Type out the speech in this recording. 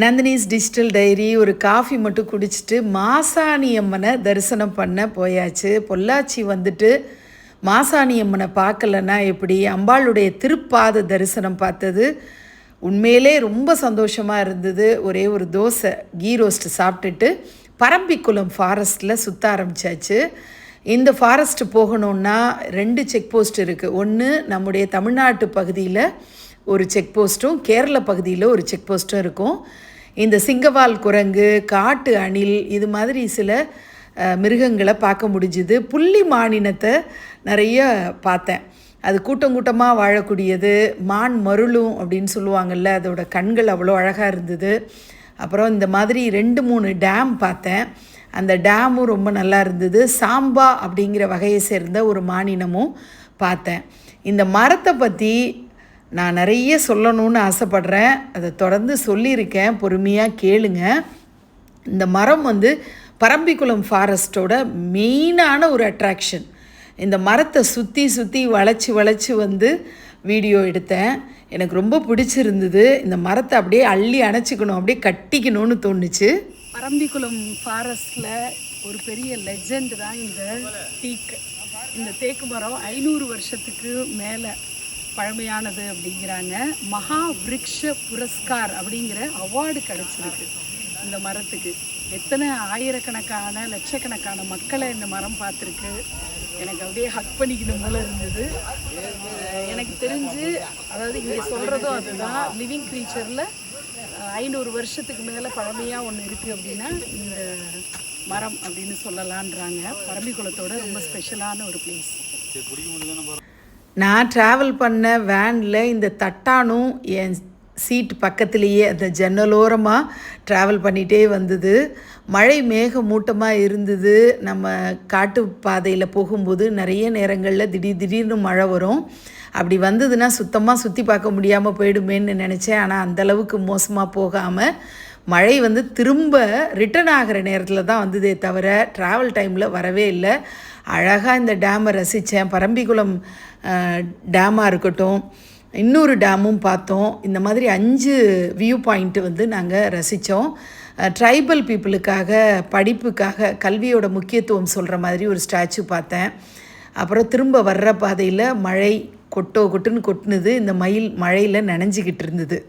Nandini's digital diary ஒரு coffee மட்டும் குடிச்சிட்டு மாசாணி அம்மனை தரிசனம் பண்ண போயாச்சு. பொள்ளாச்சி வந்துட்டு மாசாணி அம்மனை பார்க்கலன்னா எப்படி? அம்பாளுடைய திருப்பாத தரிசனம் பார்த்தது உண்மையிலே ரொம்ப சந்தோஷமாக இருந்தது. ஒரே ஒரு தோசை கீ ரோஸ்ட்டு சாப்பிட்டுட்டு பரம்பிக்குளம் ஃபாரஸ்ட்டில் சுற்ற ஆரம்பித்தாச்சு. இந்த ஃபாரஸ்ட்டு போகணுன்னா 2 செக் போஸ்ட் இருக்குது. ஒன்று நம்முடைய தமிழ்நாட்டு பகுதியில் ஒரு செக் போஸ்ட்டும் கேரள பகுதியில் ஒரு செக் போஸ்ட்டும் இருக்கும். இந்த சிங்கவால் குரங்கு, காட்டு அணில் இது மாதிரி சில மிருகங்களை பார்க்க முடிஞ்சுது. புள்ளி மானினத்தை நிறைய பார்த்தேன். அது கூட்டம் கூட்டமாக வாழக்கூடியது. மான் மருளும் அப்படின்னு சொல்லுவாங்கள்ல, அதோட கண்கள் அவ்வளோ அழகாக இருந்தது. அப்புறம் இந்த மாதிரி 2-3 டேம் பார்த்தேன். அந்த டேமும் ரொம்ப நல்லா இருந்தது. சாம்பா அப்படிங்கிற வகையை சேர்ந்த ஒரு மானினமும் பார்த்தேன். இந்த மரத்தை பற்றி நான் நிறைய சொல்லணும்னு ஆசைப்பட்றேன். அதை தொடர்ந்து சொல்லியிருக்கேன், பொறுமையாக கேளுங்க. இந்த மரம் வந்து பரம்பிக்குளம் ஃபாரஸ்ட்டோட மெயினான ஒரு அட்ராக்ஷன். இந்த மரத்தை சுற்றி சுற்றி வளைச்சி வந்து வீடியோ எடுத்தேன். எனக்கு ரொம்ப பிடிச்சிருந்தது. இந்த மரத்தை அப்படியே அள்ளி அணைச்சிக்கணும், அப்படியே கட்டிக்கணும்னு தோணுச்சு. பரம்பிக்குளம் ஃபாரஸ்ட்டில் ஒரு பெரிய லெஜெண்ட் தான் இந்த டீக்கு. இந்த தேக்கு மரம் 500 வருஷத்துக்கு மேலே பழமையானது அப்படிங்கிறாங்க. மகா விருக்ஷ புரஸ்கார் அப்படிங்கிற அவார்டு கிடச்சிருக்கு இந்த மரத்துக்கு. எத்தனை ஆயிரக்கணக்கான லட்சக்கணக்கான மக்களை இந்த மரம் பார்த்துருக்கு. எனக்கு அப்படியே ஹக் பண்ணிக்கணும் போல இருந்தது. எனக்கு தெரிஞ்சு, அதாவது இங்கே சொல்கிறதும் அதுதான், லிவிங் க்ரீச்சரில் 500 வருஷத்துக்கு மேலே பழமையாக ஒன்று இருக்குது அப்படின்னா இந்த மரம் அப்படின்னு சொல்லலான்றாங்க. பரம்பிக்குளத்தோட ரொம்ப ஸ்பெஷலான ஒரு பிளேஸ். நான் ட்ராவல் பண்ண வேனில் இந்த தட்டானும் என் சீட் பக்கத்துலேயே அந்த ஜன்னலோரமாக ட்ராவல் பண்ணிகிட்டே வந்தது. மழை மேகமூட்டமாக இருந்தது. நம்ம காட்டு பாதையில் போகும்போது நிறைய நேரங்களில் திடீர்னு மழை வரும். அப்படி வந்ததுன்னா சுத்தமாக சுற்றி பார்க்க முடியாமல் போயிடுமேன்னு நினச்சேன். ஆனால் அந்தளவுக்கு மோசமாக போகாமல் மழை வந்து திரும்ப ரிட்டர்ன் ஆகிற நேரத்தில் தான் வந்ததே தவிர ட்ராவல் டைமில் வரவே இல்லை. அழகாக இந்த டேமை ரசித்தேன். பரம்பிக்குளம் டேமாக இருக்கட்டும், இன்னொரு டேமும் பார்த்தோம். இந்த மாதிரி 5 வியூ பாயிண்ட்டு வந்து நாங்கள் ரசித்தோம். ட்ரைபல் பீப்புளுக்காக, படிப்புக்காக, கல்வியோட முக்கியத்துவம் சொல்கிற மாதிரி ஒரு ஸ்டாச்சு பார்த்தேன். அப்புறம் திரும்ப வர்ற பாதையில் மழை கொட்டுன்னு கொட்டுனது. இந்த மயில் மழையில் நனைஞ்சிக்கிட்டு இருந்தது.